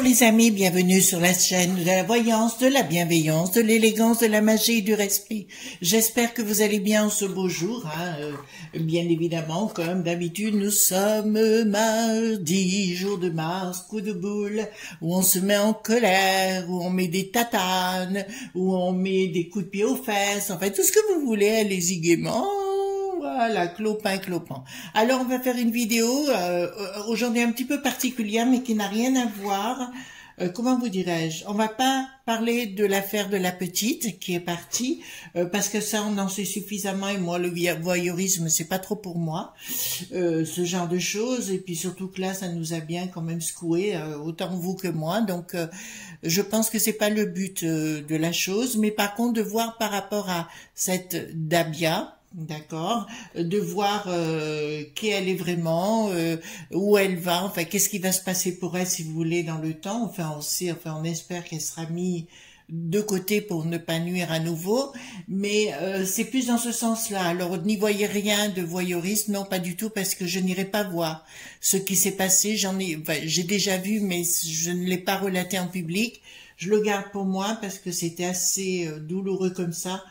les amis, bienvenue sur la chaîne de la voyance, de la bienveillance, de l'élégance, de la magie et du respect. J'espère que vous allez bien en ce beau jour. Bien évidemment, comme d'habitude, nous sommes mardi, jour de Mars, coup de boule, où on se met en colère, où on met des tatanes, où on met des coups de pied aux fesses, enfin tout ce que vous voulez, allez-y gaiement. Voilà, clopin. Alors, on va faire une vidéo aujourd'hui un petit peu particulière, mais qui n'a rien à voir. Comment vous dirais-je? On va pas parler de l'affaire de la petite qui est partie, parce que ça, on en sait suffisamment. Et moi, le voyeurisme, c'est pas trop pour moi, ce genre de choses. Et puis surtout que là, ça nous a bien quand même secoué, autant vous que moi. Donc, je pense que c'est pas le but de la chose, mais par contre de voir par rapport à cette Dabia. D'accord, de voir qui elle est vraiment, où elle va, enfin qu'est-ce qui va se passer pour elle si vous voulez dans le temps. Enfin on espère qu'elle sera mise de côté pour ne pas nuire à nouveau, mais c'est plus dans ce sens-là. Alors n'y voyez rien de voyeuriste, non pas du tout, parce que je n'irai pas voir ce qui s'est passé. J'ai déjà vu, mais je ne l'ai pas relaté en public. Je le garde pour moi parce que c'était assez douloureux comme ça.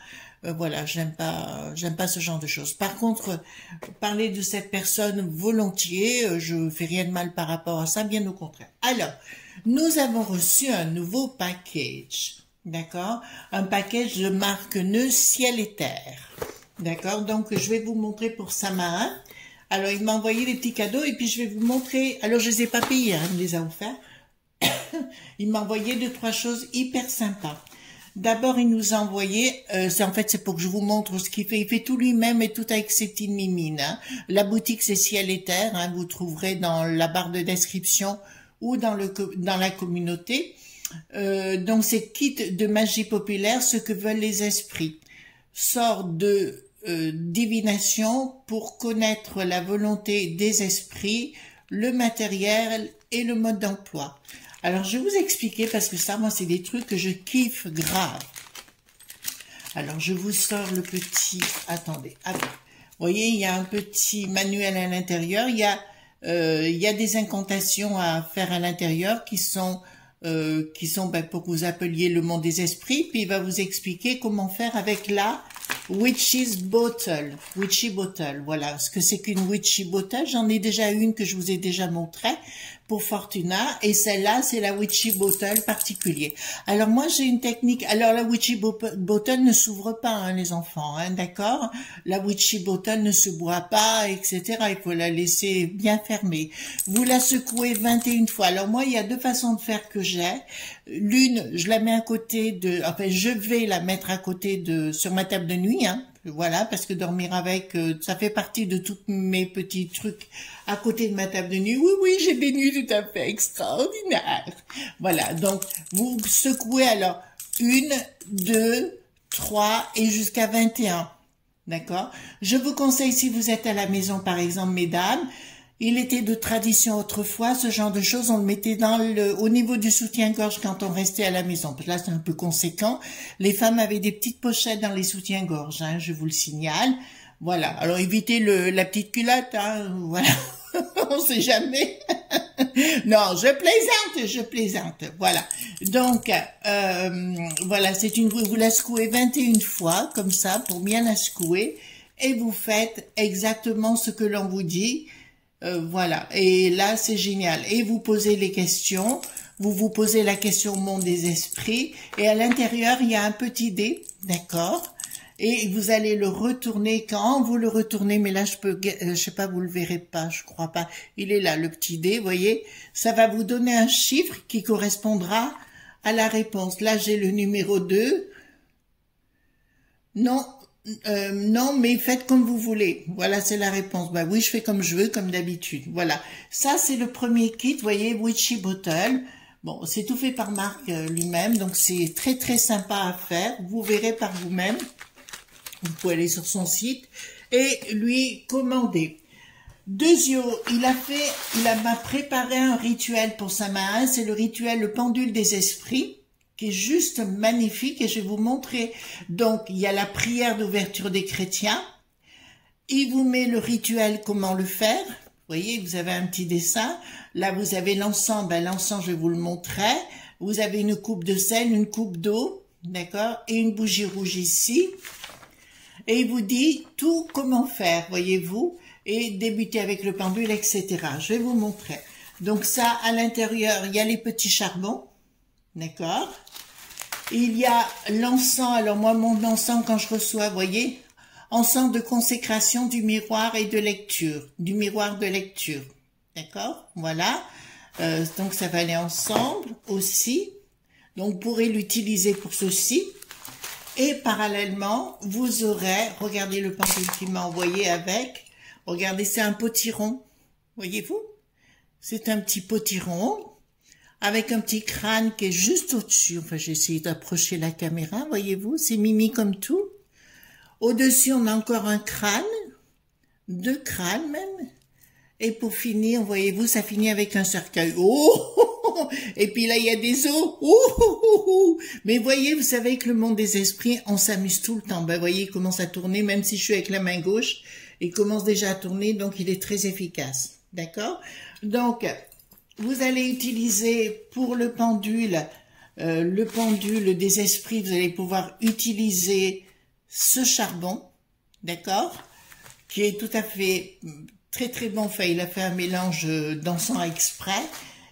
Voilà, j'aime pas ce genre de choses. Par contre, parler de cette personne volontiers, je fais rien de mal par rapport à ça, bien au contraire. Alors, nous avons reçu un nouveau package, d'accord? Un package de marque Nœud Ciel et Terre, d'accord? Donc, je vais vous montrer pour Samarin. Alors, il m'a envoyé des petits cadeaux et puis je vais vous montrer. Alors, je les ai pas payés, hein, il me les a offerts. Il m'a envoyé 2-3 choses hyper sympas. D'abord, il nous a envoyé, c'est pour que je vous montre ce qu'il fait. Il fait tout lui-même et tout avec ses petites mimines. Hein. La boutique, c'est Ciel et Terre. Hein, vous trouverez dans la barre de description ou dans la communauté. Donc, c'est kit de magie populaire, ce que veulent les esprits. Sort de divination pour connaître la volonté des esprits, le matériel et le mode d'emploi. Alors, je vais vous expliquer parce que ça, moi, c'est des trucs que je kiffe grave. Alors, je vous sors le petit... Attendez. Vous voyez, il y a un petit manuel à l'intérieur. Il y a des incantations à faire à l'intérieur qui sont pour que vous appeliez le monde des esprits. Puis, il va vous expliquer comment faire avec la Witch's Bottle. Witchy Bottle, voilà. Ce que c'est qu'une Witchy Bottle, j'en ai déjà une que je vous ai déjà montrée pour Fortuna, et celle-là, c'est la Witchy Bottle particulier. Alors moi, j'ai une technique. Alors la Witchy Bottle ne s'ouvre pas, hein, les enfants, hein, d'accord? La Witchy Bottle ne se boit pas, etc. Il faut la laisser bien fermée. Vous la secouez 21 fois. Alors moi, il y a 2 façons de faire que j'ai. L'une, je la mets à côté de... Enfin, je vais la mettre à côté sur ma table de nuit, hein. Voilà, parce que dormir avec, ça fait partie de tous mes petits trucs à côté de ma table de nuit. Oui, j'ai des nuits tout à fait extraordinaires. Voilà, donc vous secouez alors 1, 2, 3 et jusqu'à 21. D'accord? Je vous conseille, si vous êtes à la maison, par exemple, mesdames, il était de tradition autrefois, ce genre de choses, on le mettait au niveau du soutien-gorge quand on restait à la maison. Là, c'est un peu conséquent. Les femmes avaient des petites pochettes dans les soutiens-gorge, hein, je vous le signale. Voilà. Alors, évitez la petite culotte, hein, voilà. On sait jamais. Non, je plaisante. Voilà. Donc, voilà, vous la secouez 21 fois, comme ça, pour bien la secouer, et vous faites exactement ce que l'on vous dit. Voilà, et là c'est génial. Et vous posez les questions, vous posez la question au monde des esprits, et à l'intérieur il y a un petit dé, d'accord? Et vous allez le retourner quand vous le retournez, mais là je sais pas, vous le verrez pas, je crois pas. Il est là, le petit dé, vous voyez? Ça va vous donner un chiffre qui correspondra à la réponse. Là j'ai le numéro 2. Non, mais faites comme vous voulez. Voilà, c'est la réponse. Bah oui, je fais comme je veux, comme d'habitude. Voilà. Ça, c'est le premier kit, vous voyez, Witchy Bottle. Bon, c'est tout fait par Marc lui-même, donc c'est très très sympa à faire. Vous verrez par vous-même. Vous pouvez aller sur son site et lui commander. Deuxièmement, il m'a préparé un rituel pour Samarin. C'est le rituel, le pendule des esprits, qui est juste magnifique, et je vais vous montrer. Donc, il y a la prière d'ouverture des chrétiens. Il vous met le rituel, comment le faire. voyez, vous avez un petit dessin. Là, vous avez l'encens. Ben, l'encens, je vais vous le montrer. Vous avez une coupe de sel, une coupe d'eau, d'accord, et une bougie rouge ici. Et il vous dit tout comment faire, voyez-vous, et débuter avec le pendule, etc. Je vais vous montrer. Donc ça, à l'intérieur, il y a les petits charbons, d'accord. Il y a l'encens. Alors moi, mon encens, quand je reçois, voyez, encens de consécration du miroir et de lecture, du miroir de lecture, d'accord, voilà. Donc ça va aller ensemble aussi. Donc vous pourrez l'utiliser pour ceci. Et parallèlement, vous aurez, regardez le pendule qu'il m'a envoyé avec. Regardez, c'est un potiron, voyez-vous? C'est un petit potiron avec un petit crâne qui est juste au-dessus. Enfin, j'ai essayé d'approcher la caméra, voyez-vous? C'est mimi comme tout. Au-dessus, on a encore un crâne, 2 crânes même. Et pour finir, voyez-vous, ça finit avec un cercueil. Oh! Et puis là, il y a des os. Oh! Mais voyez, vous savez que le monde des esprits, on s'amuse tout le temps. Ben, voyez, il commence à tourner, même si je suis avec la main gauche, il commence déjà à tourner, donc il est très efficace. D'accord? Donc, vous allez utiliser pour le pendule des esprits, vous allez pouvoir utiliser ce charbon, d'accord? Qui est tout à fait très très bon fait. Il a fait un mélange d'encens exprès.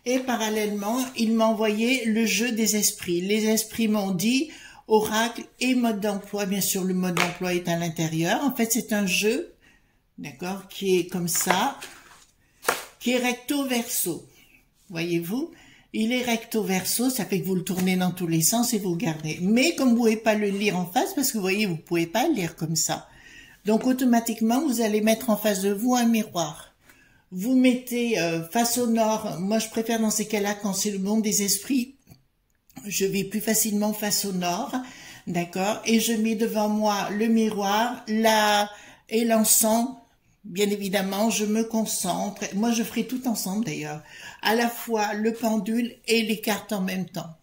Et parallèlement, il m'a envoyé le jeu des esprits. Les esprits m'ont dit oracle et mode d'emploi. Bien sûr, le mode d'emploi est à l'intérieur. En fait, c'est un jeu, d'accord, qui est comme ça, qui est recto verso. Voyez-vous, il est recto verso, ça fait que vous le tournez dans tous les sens et vous le gardez. Mais comme vous pouvez pas le lire en face, parce que vous voyez, vous pouvez pas le lire comme ça. Donc automatiquement, vous allez mettre en face de vous un miroir. Vous mettez face au nord. Moi, je préfère dans ces cas-là, quand c'est le monde des esprits, je vais plus facilement face au nord, d'accord. Et je mets devant moi le miroir, et l'encens. Bien évidemment, je me concentre. Moi, je ferai tout ensemble d'ailleurs. À la fois le pendule et les cartes en même temps.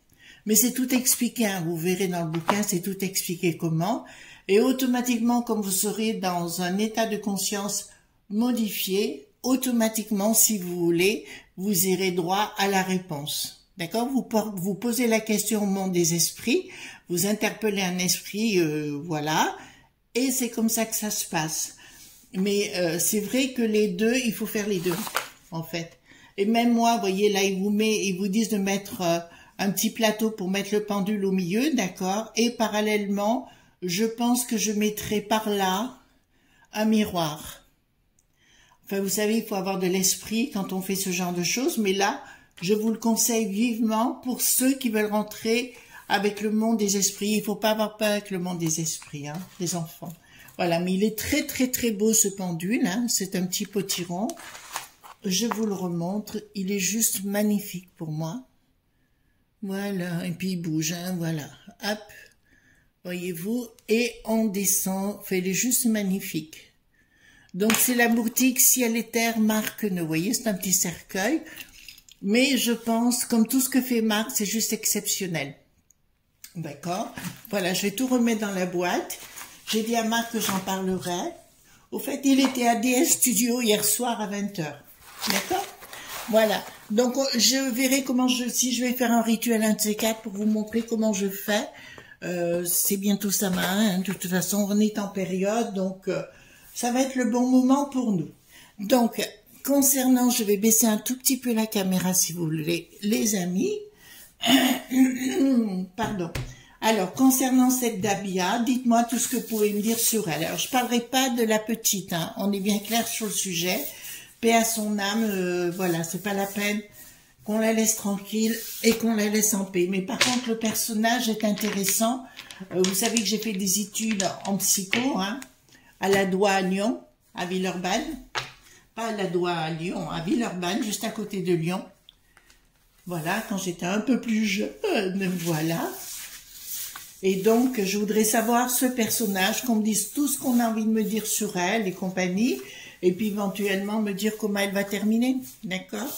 Mais c'est tout expliqué, hein. Vous verrez dans le bouquin, c'est tout expliqué comment. Et automatiquement, comme vous serez dans un état de conscience modifié, automatiquement, si vous voulez, vous irez droit à la réponse. D'accord? Vous posez la question au monde des esprits, vous interpellez un esprit, voilà, et c'est comme ça que ça se passe. Mais c'est vrai que les deux, il faut faire les deux, en fait. Et même moi, vous voyez, là, ils vous disent de mettre un petit plateau pour mettre le pendule au milieu, d'accord? Et parallèlement, je pense que je mettrai par là un miroir. Enfin, vous savez, il faut avoir de l'esprit quand on fait ce genre de choses, mais là, je vous le conseille vivement pour ceux qui veulent rentrer avec le monde des esprits. Il ne faut pas avoir peur avec le monde des esprits, hein, les enfants. Voilà, mais il est très très très beau ce pendule, hein. C'est un petit potiron. Je vous le remontre, il est juste magnifique pour moi. Voilà, et puis il bouge, hein, voilà. Hop, voyez-vous, et on descend, enfin, il est juste magnifique. Donc c'est la boutique Ciel et Terre Marc Neu, vous voyez, c'est un petit cercueil. Mais je pense, comme tout ce que fait Marc, c'est juste exceptionnel. D'accord? Voilà, je vais tout remettre dans la boîte. J'ai dit à Marc que j'en parlerai. Au fait, il était à DS Studio hier soir à 20 h. D'accord? Voilà. Donc, je verrai comment si je vais faire un rituel un de ces quatre pour vous montrer comment je fais. C'est bientôt sa main, hein. De toute façon, on est en période, donc ça va être le bon moment pour nous. Donc, concernant, je vais baisser un tout petit peu la caméra si vous voulez, les amis. Pardon. Alors, concernant cette Dabia, dites-moi tout ce que vous pouvez me dire sur elle. Alors, je parlerai pas de la petite, hein. On est bien clair sur le sujet. Paix à son âme, voilà, c'est pas la peine qu'on la laisse tranquille et qu'on la laisse en paix. Mais par contre, le personnage est intéressant. Vous savez que j'ai fait des études en psycho, hein, à la Doua à Lyon, à Villeurbanne. Pas à la Doua à Lyon, à Villeurbanne, juste à côté de Lyon. Voilà, quand j'étais un peu plus jeune, voilà. Et donc, je voudrais savoir ce personnage, qu'on me dise tout ce qu'on a envie de me dire sur elle et compagnie, et puis éventuellement me dire comment elle va terminer, d'accord?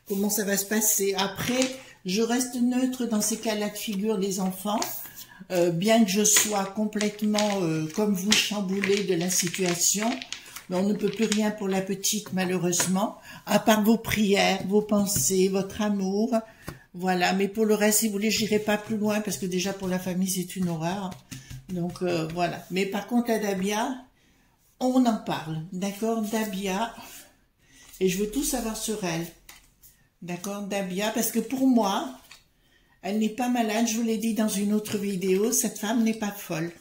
Comment ça va se passer. Après, je reste neutre dans ces cas-là de figure des enfants, bien que je sois complètement, comme vous, chamboulée de la situation. Mais on ne peut plus rien pour la petite, malheureusement, à part vos prières, vos pensées, votre amour. Voilà, mais pour le reste, si vous voulez, j'irai pas plus loin, parce que déjà pour la famille, c'est une horreur. Donc, voilà. Mais par contre, la Dabia, on en parle, d'accord? Dabia, et je veux tout savoir sur elle. D'accord, Dabia, parce que pour moi, elle n'est pas malade, je vous l'ai dit dans une autre vidéo, cette femme n'est pas folle.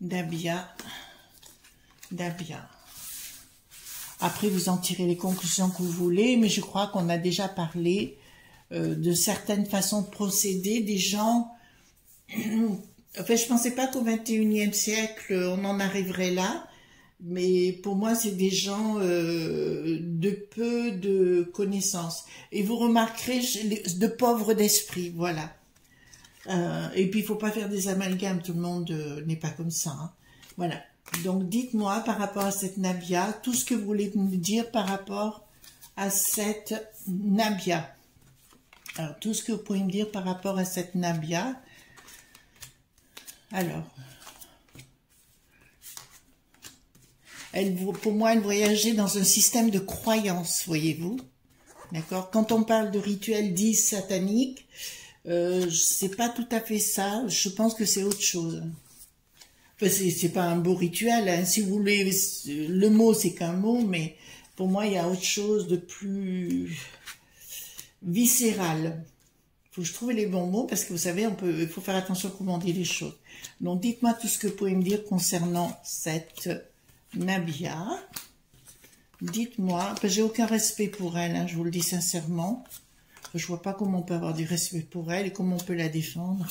Dabia, Dabia. Après, vous en tirez les conclusions que vous voulez, mais je crois qu'on a déjà parlé de certaines façons de procéder, des gens... Enfin, je pensais pas qu'au XXIe siècle, on en arriverait là, mais pour moi, c'est des gens de peu de connaissances. Et vous remarquerez, de pauvres d'esprit, voilà. Et puis, il faut pas faire des amalgames, tout le monde n'est pas comme ça. Hein. Voilà. Donc, dites-moi par rapport à cette Nabia, tout ce que vous voulez nous dire par rapport à cette Nabia. Alors, tout ce que vous pouvez me dire par rapport à cette Nabia. Alors... pour moi, elle voyageait dans un système de croyance, voyez-vous. D'accord? Quand on parle de rituels dits sataniques, c'est pas tout à fait ça. Je pense que c'est autre chose. Enfin, c'est pas un beau rituel. Hein. Si vous voulez, le mot, c'est qu'un mot, mais pour moi, il y a autre chose de plus viscéral. Faut que je trouve les bons mots, parce que vous savez, il faut faire attention à comment on dit les choses. Donc, dites-moi tout ce que vous pouvez me dire concernant cette... Nabia, dites-moi, j'ai aucun respect pour elle, hein, je vous le dis sincèrement. Je vois pas comment on peut avoir du respect pour elle et comment on peut la défendre.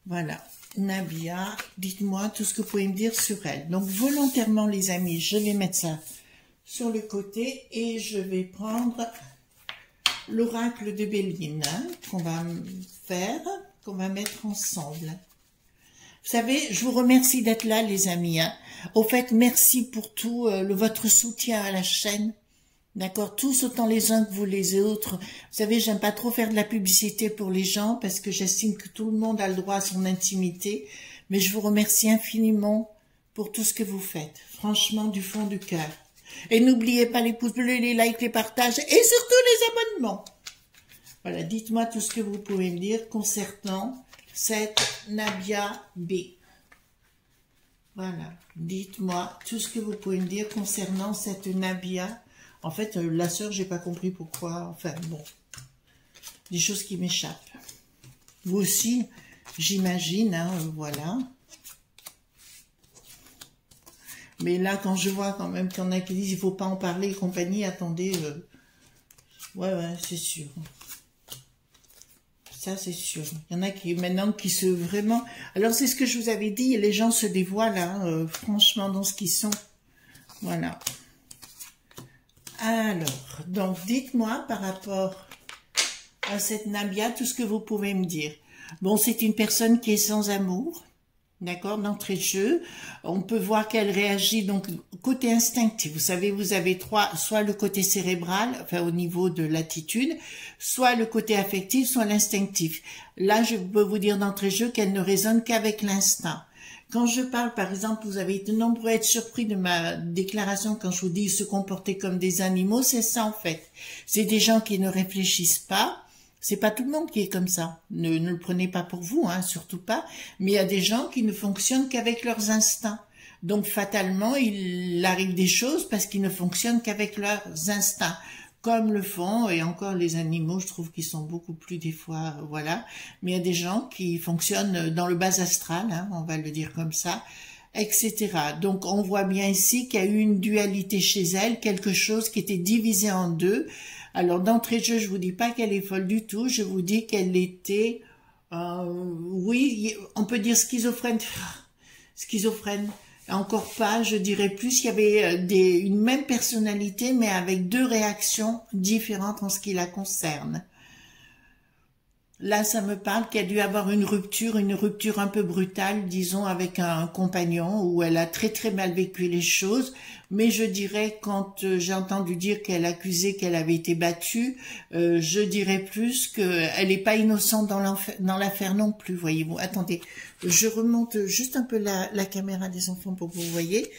Voilà, Nabia, dites-moi tout ce que vous pouvez me dire sur elle. Donc volontairement les amis, je vais mettre ça sur le côté et je vais prendre l'oracle de Béline hein, qu'on va faire, qu'on va mettre ensemble. Vous savez, je vous remercie d'être là, les amis. Hein. Au fait, merci pour tout votre soutien à la chaîne. D'accord, tous autant les uns que vous les autres. Vous savez, j'aime pas trop faire de la publicité pour les gens parce que j'estime que tout le monde a le droit à son intimité. Mais je vous remercie infiniment pour tout ce que vous faites. Franchement, du fond du cœur. Et n'oubliez pas les pouces bleus, les likes, les partages et surtout les abonnements. Voilà, dites-moi tout ce que vous pouvez me dire concernant cette Nabia B. Voilà, dites-moi tout ce que vous pouvez me dire concernant cette Nabia. En fait, la sœur, j'ai pas compris pourquoi. Enfin, bon, des choses qui m'échappent. Vous aussi, j'imagine, hein, voilà. Mais là, quand je vois quand même qu'il y en a qui disent il faut pas en parler et compagnie, attendez. Ouais, c'est sûr. Ça, c'est sûr. Il y en a qui, maintenant, qui se vraiment... Alors, c'est ce que je vous avais dit, les gens se dévoilent, hein, franchement, dans ce qu'ils sont. Voilà. Alors, donc, dites-moi, par rapport à cette Nabia, tout ce que vous pouvez me dire. Bon, c'est une personne qui est sans amour, d'accord, d'entrée de jeu. On peut voir qu'elle réagit, donc, côté instinctif. Vous savez, vous avez soit le côté cérébral, enfin, au niveau de l'attitude, soit le côté affectif, soit l'instinctif. Là, je peux vous dire d'entrée de jeu qu'elle ne raisonne qu'avec l'instinct. Quand je parle, par exemple, vous avez été nombreux à être surpris de ma déclaration quand je vous dis se comporter comme des animaux, c'est ça en fait. C'est des gens qui ne réfléchissent pas. C'est pas tout le monde qui est comme ça. Ne le prenez pas pour vous, hein, surtout pas. Mais il y a des gens qui ne fonctionnent qu'avec leurs instincts. Donc fatalement, il arrive des choses parce qu'ils ne fonctionnent qu'avec leurs instincts. Comme le font, et encore les animaux, je trouve qu'ils sont beaucoup plus des fois, voilà. Mais il y a des gens qui fonctionnent dans le bas astral, hein, on va le dire comme ça, etc. Donc on voit bien ici qu'il y a eu une dualité chez elle, quelque chose qui était divisé en deux. Alors d'entrée de jeu, je vous dis pas qu'elle est folle du tout, je vous dis qu'elle était, oui, on peut dire schizophrène, schizophrène. Encore pas, je dirais plus, il y avait une même personnalité, mais avec deux réactions différentes en ce qui la concerne. Là, ça me parle qu'elle a dû avoir une rupture un peu brutale, disons, avec un compagnon, où elle a très très mal vécu les choses. Mais je dirais, quand j'ai entendu dire qu'elle accusait qu'elle avait été battue, je dirais plus qu'elle n'est pas innocente dans l'affaire non plus, voyez-vous. Attendez, je remonte juste un peu la caméra des enfants pour que vous voyez.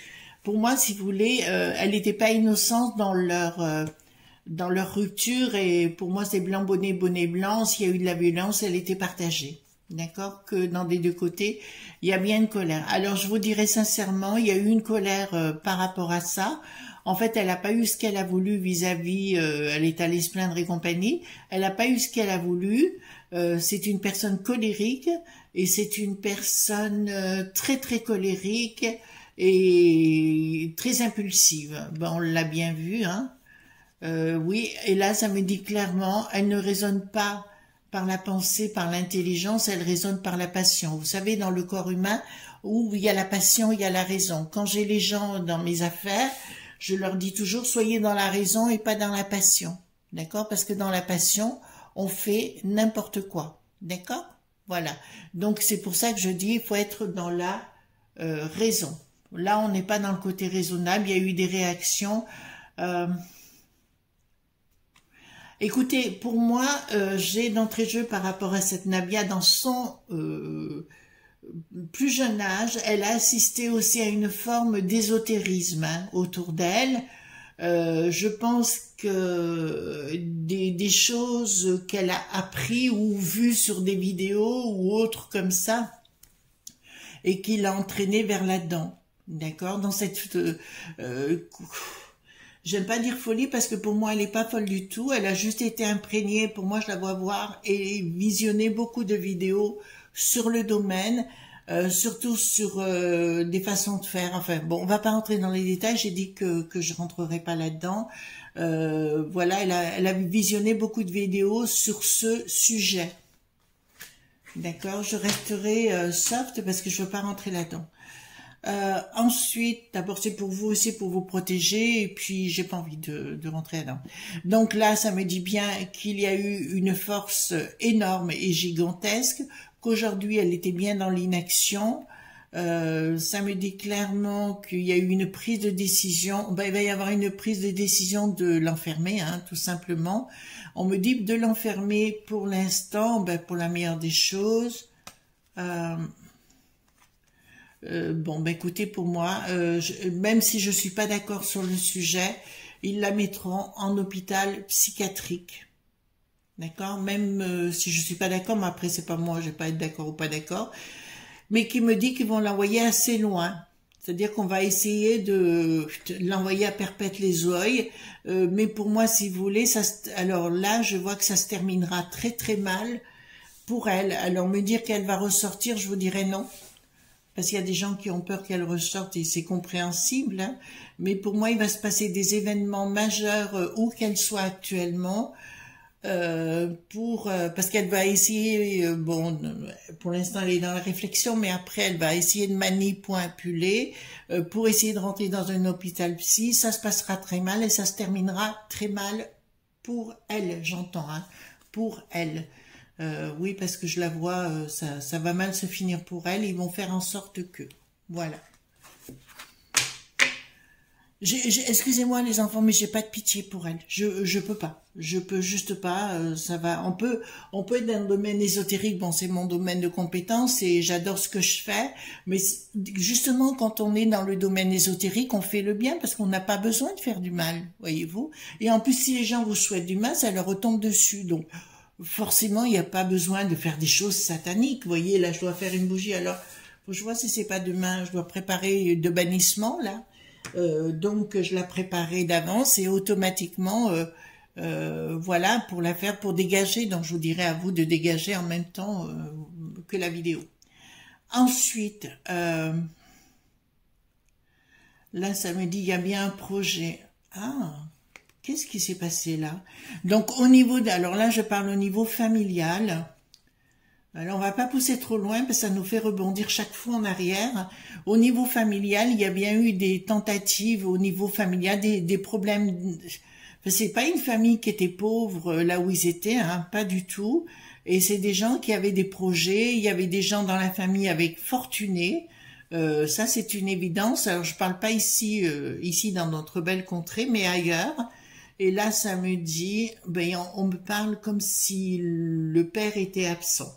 pour moi, si vous voulez, elle n'était pas innocente dans leur rupture, et pour moi, c'est blanc, bonnet, bonnet blanc. S'il y a eu de la violence, elle était partagée. D'accord? Que dans des deux côtés, il y a bien une colère. Alors, je vous dirais sincèrement, il y a eu une colère par rapport à ça. En fait, elle n'a pas eu ce qu'elle a voulu vis-à-vis, elle est allée se plaindre et compagnie. Elle n'a pas eu ce qu'elle a voulu. C'est une personne colérique, et c'est une personne très très colérique et très impulsive. Ben, on l'a bien vu, hein. Oui, et là, ça me dit clairement, elle ne raisonne pas par la pensée, par l'intelligence, elle raisonne par la passion. Vous savez, dans le corps humain, où il y a la passion, il y a la raison. Quand j'ai les gens dans mes affaires, je leur dis toujours, soyez dans la raison et pas dans la passion. D'accord? Parce que dans la passion, on fait n'importe quoi. D'accord? Voilà. Donc, c'est pour ça que je dis, il faut être dans la raison. Là, on n'est pas dans le côté raisonnable. Il y a eu des réactions. Écoutez, pour moi, j'ai d'entrée de jeu par rapport à cette Nabia dans son plus jeune âge, elle a assisté aussi à une forme d'ésotérisme autour d'elle. Je pense que des choses qu'elle a appris ou vues sur des vidéos ou autres comme ça, et qui l'a entraînée vers là-dedans. D'accord? Dans cette... j'aime pas dire folie parce que pour moi elle n'est pas folle du tout, elle a juste été imprégnée, pour moi je la vois voir et visionner beaucoup de vidéos sur le domaine, surtout sur des façons de faire, enfin bon, on va pas rentrer dans les détails, j'ai dit que je rentrerai pas là-dedans. Voilà, elle a visionné beaucoup de vidéos sur ce sujet. D'accord, je resterai soft parce que je veux pas rentrer là-dedans. Ensuite, d'abord c'est pour vous aussi, pour vous protéger, et puis j'ai pas envie de rentrer là-dedans. Donc là, ça me dit bien qu'il y a eu une force énorme et gigantesque, qu'aujourd'hui elle était bien dans l'inaction. Ça me dit clairement qu'il y a eu une prise de décision. Ben, il va y avoir une prise de décision de l'enfermer, hein, tout simplement. On me dit de l'enfermer pour l'instant, ben, pour la meilleure des choses. Bon, ben écoutez, pour moi, même si je suis pas d'accord sur le sujet, ils la mettront en hôpital psychiatrique. D'accord? Même si je suis pas d'accord, mais après c'est pas moi, je vais pas être d'accord ou pas d'accord, mais qui me dit qu'ils vont l'envoyer assez loin. C'est-à-dire qu'on va essayer de l'envoyer à Perpète-les-Ouailles, mais pour moi, si vous voulez, alors là, je vois que ça se terminera très très mal pour elle. Alors me dire qu'elle va ressortir, je vous dirais non. Parce qu'il y a des gens qui ont peur qu'elle ressorte et c'est compréhensible, hein. Mais pour moi, il va se passer des événements majeurs où qu'elle soit actuellement, parce qu'elle va essayer, bon, pour l'instant elle est dans la réflexion, mais après elle va essayer de manipuler pour essayer de rentrer dans un hôpital psy. Ça se passera très mal et ça se terminera très mal pour elle, j'entends, hein, pour elle. Oui, parce que je la vois, ça va mal se finir pour elle. Ils vont faire en sorte que, voilà. Excusez-moi les enfants, mais j'ai pas de pitié pour elle. Je peux pas. Je peux juste pas. Ça va. On peut être dans le domaine ésotérique. Bon, c'est mon domaine de compétence et j'adore ce que je fais. Mais justement, quand on est dans le domaine ésotérique, on fait le bien parce qu'on n'a pas besoin de faire du mal, voyez-vous. Et en plus, si les gens vous souhaitent du mal, ça leur retombe dessus. Donc, forcément, il n'y a pas besoin de faire des choses sataniques. Vous voyez, là, je dois faire une bougie. Alors, faut que je vois si c'est pas demain. Je dois préparer de bannissement là. Donc je la préparais d'avance et automatiquement voilà, pour la faire, pour dégager. Donc je vous dirai à vous de dégager en même temps que la vidéo. Ensuite, là ça me dit il y a bien un projet. Ah, qu'est-ce qui s'est passé là? Donc au niveau alors là je parle au niveau familial. Alors, on va pas pousser trop loin parce que ça nous fait rebondir chaque fois en arrière. Au niveau familial, il y a bien eu des tentatives au niveau familial, des problèmes. C'est pas une famille qui était pauvre là où ils étaient, hein, pas du tout. Et c'est des gens qui avaient des projets. Il y avait des gens dans la famille avec fortunés. Ça, c'est une évidence. Alors, je parle pas ici dans notre belle contrée, mais ailleurs. Et là, ça me dit, ben, on me parle comme si le père était absent.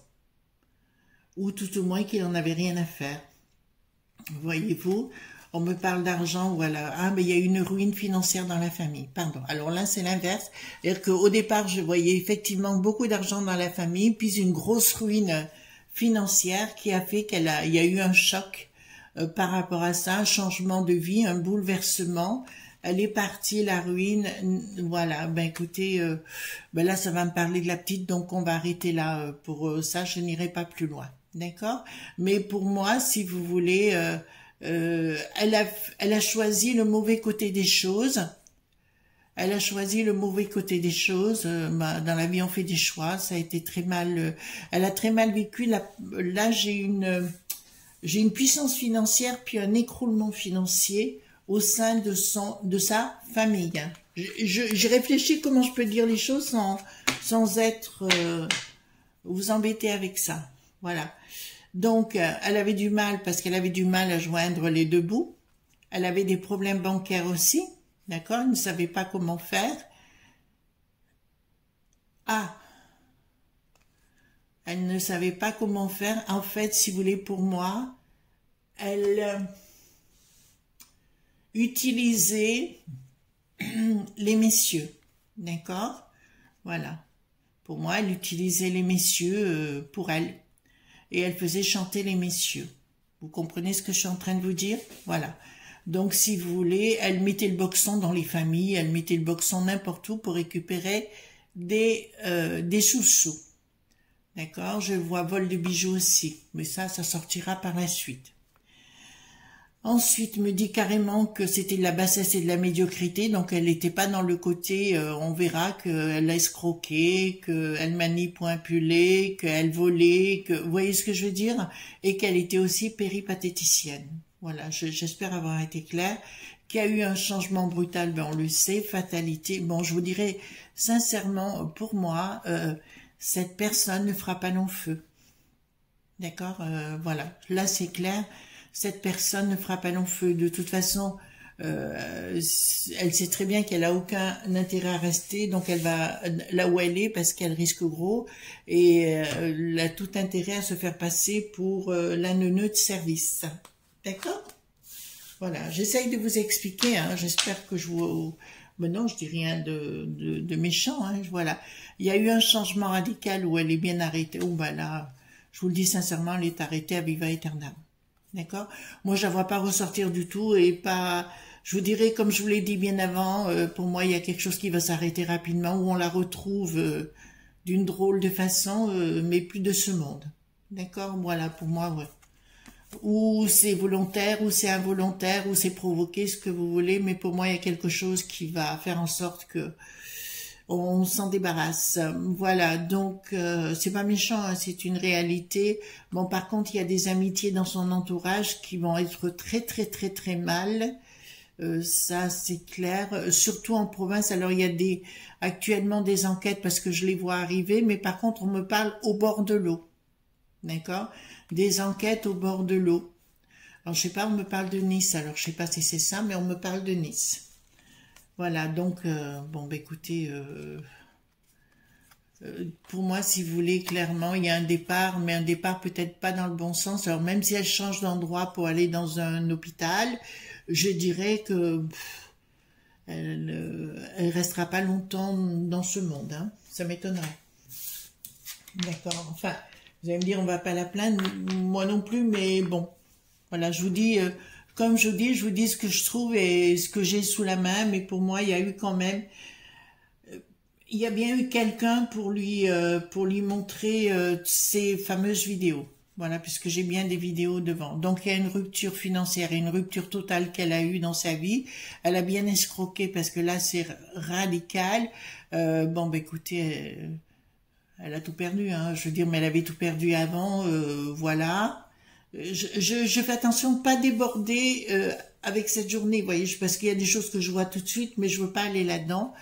Ou tout au moins qu'il n'en avait rien à faire. Voyez-vous, On me parle d'argent, voilà. Ah, mais il y a une ruine financière dans la famille. Pardon. Alors là, c'est l'inverse. C'est-à-dire qu'au départ, je voyais effectivement beaucoup d'argent dans la famille, puis une grosse ruine financière qui a fait il y a eu un choc par rapport à ça, un changement de vie, un bouleversement. Elle est partie, la ruine, voilà. Ben écoutez, ben là, ça va me parler de la petite, donc on va arrêter là pour ça. Je n'irai pas plus loin, d'accord? Mais pour moi, si vous voulez, elle a choisi le mauvais côté des choses. Elle a choisi le mauvais côté des choses. Dans la vie, on fait des choix. Ça a été très mal. Elle a très mal vécu. Là, j'ai une puissance financière puis un écroulement financier au sein de sa famille. J'ai réfléchi comment je peux dire les choses sans être vous embêter avec ça. Voilà. Donc, elle avait du mal parce qu'elle avait du mal à joindre les deux bouts. Elle avait des problèmes bancaires aussi. D'accord? Elle ne savait pas comment faire. Ah! Elle ne savait pas comment faire. En fait, si vous voulez, pour moi, elle utilisait les messieurs. D'accord? Voilà. Pour moi, elle utilisait les messieurs pour elle. Et elle faisait chanter les messieurs. Vous comprenez ce que je suis en train de vous dire? Voilà. Donc, si vous voulez, elle mettait le boxon dans les familles, elle mettait le boxon n'importe où pour récupérer des sous-sous. D'accord? Je vois vol de bijoux aussi. Mais ça sortira par la suite. Ensuite, me dit carrément que c'était de la bassesse et de la médiocrité, donc elle n'était pas dans le côté, on verra qu'elle a escroqué, qu'elle manipulait, qu'elle volait, que, vous voyez ce que je veux dire? Et qu'elle était aussi péripatéticienne. Voilà, j'espère avoir été claire. Qu'il y a eu un changement brutal, ben on le sait, fatalité. Bon, je vous dirais sincèrement, pour moi, cette personne ne fera pas long feu. D'accord? Voilà, là c'est clair. Cette personne ne fera pas long feu. De toute façon, elle sait très bien qu'elle a aucun intérêt à rester, donc elle va là où elle est parce qu'elle risque gros et elle a tout intérêt à se faire passer pour la neuneu de service. D'accord? Voilà, j'essaye de vous expliquer, hein. J'espère que je vous... Mais non, je dis rien de méchant, hein. Voilà. Il y a eu un changement radical où elle est bien arrêtée. Oh, ben là, je vous le dis sincèrement, elle est arrêtée à viva aeternam. D'accord? Moi, je la vois pas ressortir du tout et pas... Je vous dirais, comme je vous l'ai dit bien avant, pour moi, il y a quelque chose qui va s'arrêter rapidement, où on la retrouve d'une drôle de façon, mais plus de ce monde. D'accord? Voilà, pour moi, ouais. Ou c'est volontaire, ou c'est involontaire, ou c'est provoqué, ce que vous voulez, mais pour moi, il y a quelque chose qui va faire en sorte que on s'en débarrasse. Voilà, donc c'est pas méchant, hein, c'est une réalité. Bon, par contre, il y a des amitiés dans son entourage qui vont être très très très très mal. Ça, c'est clair. Surtout en province. Alors, il y a actuellement des enquêtes parce que je les vois arriver, mais par contre, on me parle au bord de l'eau. D'accord? Des enquêtes au bord de l'eau. Alors, je sais pas, on me parle de Nice. Alors, je sais pas si c'est ça, mais on me parle de Nice. Voilà, donc, bon, bah, écoutez, pour moi, si vous voulez, clairement, il y a un départ, mais un départ peut-être pas dans le bon sens. Alors, même si elle change d'endroit pour aller dans un hôpital, je dirais que elle restera pas longtemps dans ce monde, hein. Ça m'étonnerait. D'accord, enfin, vous allez me dire, on va pas la plaindre, moi non plus, mais bon, voilà, je vous dis... comme je vous dis ce que je trouve et ce que j'ai sous la main, mais pour moi, il y a eu quand même, il y a bien eu quelqu'un pour lui montrer ces fameuses vidéos. Voilà, puisque j'ai bien des vidéos devant. Donc, il y a une rupture financière et une rupture totale qu'elle a eue dans sa vie. Elle a bien escroqué parce que là, c'est radical. Bon, bah écoutez, elle a tout perdu, hein. Je veux dire, mais elle avait tout perdu avant, voilà. Je fais attention de pas déborder avec cette journée, vous voyez, parce qu'il y a des choses que je vois tout de suite, mais je veux pas aller là-dedans.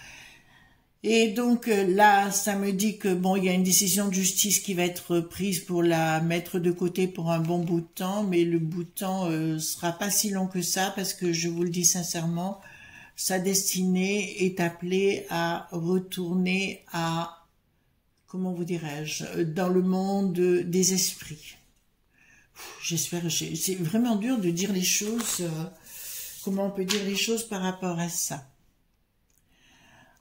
Et donc là, ça me dit que bon, il y a une décision de justice qui va être prise pour la mettre de côté pour un bon bout de temps, mais le bout de temps sera pas si long que ça, parce que je vous le dis sincèrement, sa destinée est appelée à retourner à, comment vous dirais-je, dans le monde des esprits. J'espère, c'est vraiment dur de dire les choses. comment on peut dire les choses par rapport à ça.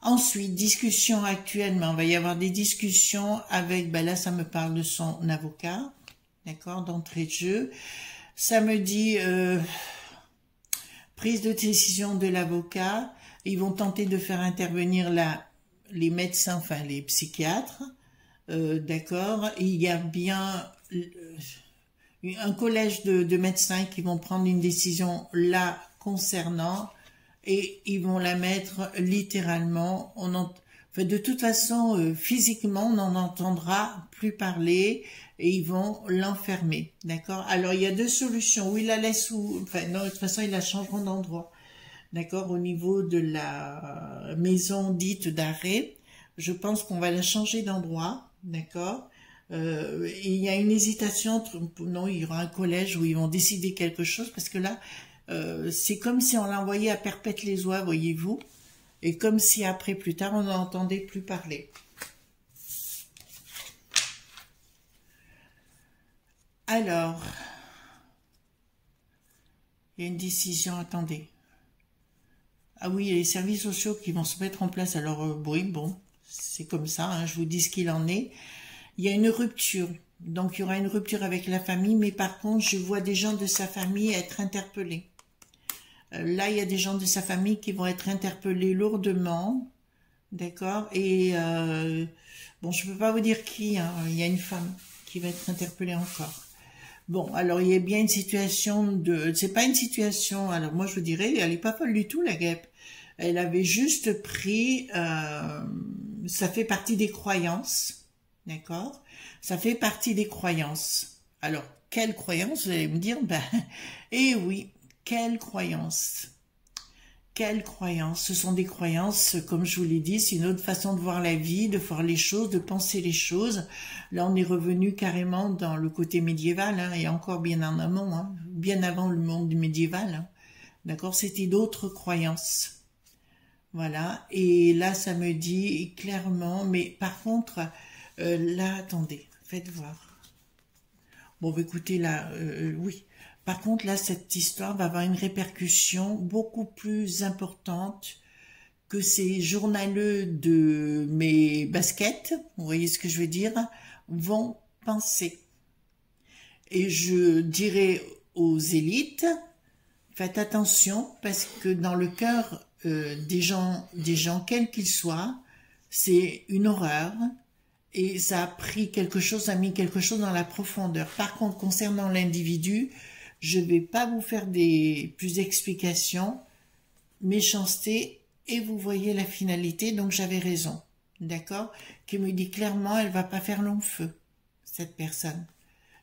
Ensuite, discussion actuellement, il va y avoir des discussions avec, ben là ça me parle de son avocat, d'accord, d'entrée de jeu. Ça me dit prise de décision de l'avocat, ils vont tenter de faire intervenir les médecins, enfin les psychiatres, d'accord, il y a bien un collège de médecins qui vont prendre une décision là concernant, et ils vont la mettre littéralement, enfin, de toute façon, physiquement, on n'en entendra plus parler et ils vont l'enfermer, d'accord? Alors, il y a deux solutions, ou ils la laissent, enfin, non, de toute façon, ils la changeront d'endroit, d'accord? Au niveau de la maison dite d'arrêt, je pense qu'on va la changer d'endroit, d'accord? Il y a une hésitation, non, il y aura un collège où ils vont décider quelque chose, parce que là, c'est comme si on l'envoyait à Perpète-les-Oies, voyez-vous, et comme si après, plus tard, on n'entendait plus parler. Alors, il y a une décision, attendez. Ah oui, il y a les services sociaux qui vont se mettre en place, alors oui, bon, c'est comme ça, hein, je vous dis ce qu'il en est. Il y a une rupture, donc il y aura une rupture avec la famille, mais par contre, je vois des gens de sa famille être interpellés. Là, il y a des gens de sa famille qui vont être interpellés lourdement, d'accord, et bon, je peux pas vous dire qui, hein, il y a une femme qui va être interpellée encore. Bon, alors il y a bien une situation de... C'est pas une situation... Alors moi je vous dirais, elle est pas folle du tout la guêpe. Elle avait juste pris... ça fait partie des croyances, d'accord? Ça fait partie des croyances. Alors, quelles croyances? Vous allez me dire, ben... Eh oui, quelles croyances? Quelles croyances? Ce sont des croyances, comme je vous l'ai dit, c'est une autre façon de voir la vie, de voir les choses, de penser les choses. Là, on est revenu carrément dans le côté médiéval, hein, et encore bien en amont, hein, bien avant le monde médiéval. Hein. D'accord? C'était d'autres croyances. Voilà. Et là, ça me dit clairement, mais par contre, là, attendez, faites voir. Bon, bah, écoutez, là, oui. Par contre, là, cette histoire va avoir une répercussion beaucoup plus importante que ces journaleux de mes baskets, vous voyez ce que je veux dire, vont penser. Et je dirais aux élites, faites attention, parce que dans le cœur des gens, quels qu'ils soient, c'est une horreur, et ça a pris quelque chose, ça a mis quelque chose dans la profondeur. Par contre, concernant l'individu, je ne vais pas vous faire plus d'explications, méchanceté, et vous voyez la finalité, donc j'avais raison, d'accord? Qui me dit clairement, elle va pas faire long feu, cette personne.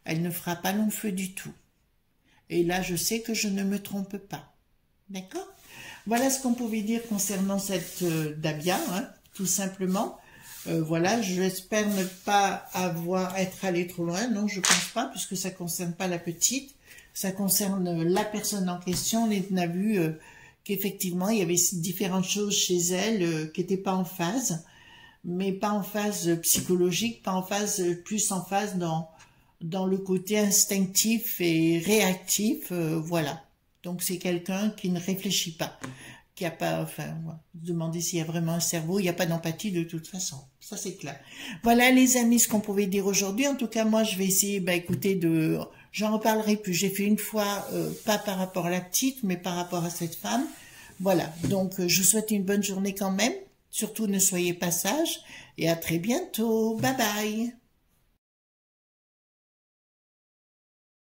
Elle ne fera pas long feu du tout. Et là, je sais que je ne me trompe pas, d'accord? Voilà ce qu'on pouvait dire concernant cette Dabia, hein, tout simplement. Voilà, j'espère ne pas être allé trop loin, non, je pense pas, puisque ça concerne pas la petite. Ça concerne la personne en question. On a vu qu'effectivement, il y avait différentes choses chez elle qui n'étaient pas en phase, mais pas en phase psychologique, pas en phase, plus en phase dans le côté instinctif et réactif, voilà. Donc c'est quelqu'un qui ne réfléchit pas, qui a pas, enfin, voilà. Demander s'il y a vraiment un cerveau, il n'y a pas d'empathie de toute façon, ça c'est clair. Voilà les amis, ce qu'on pouvait dire aujourd'hui. En tout cas, moi je vais essayer, bah écoutez, j'en reparlerai plus. J'ai fait une fois, pas par rapport à la petite, mais par rapport à cette femme. Voilà, donc je vous souhaite une bonne journée quand même. Surtout ne soyez pas sages et à très bientôt. Bye bye.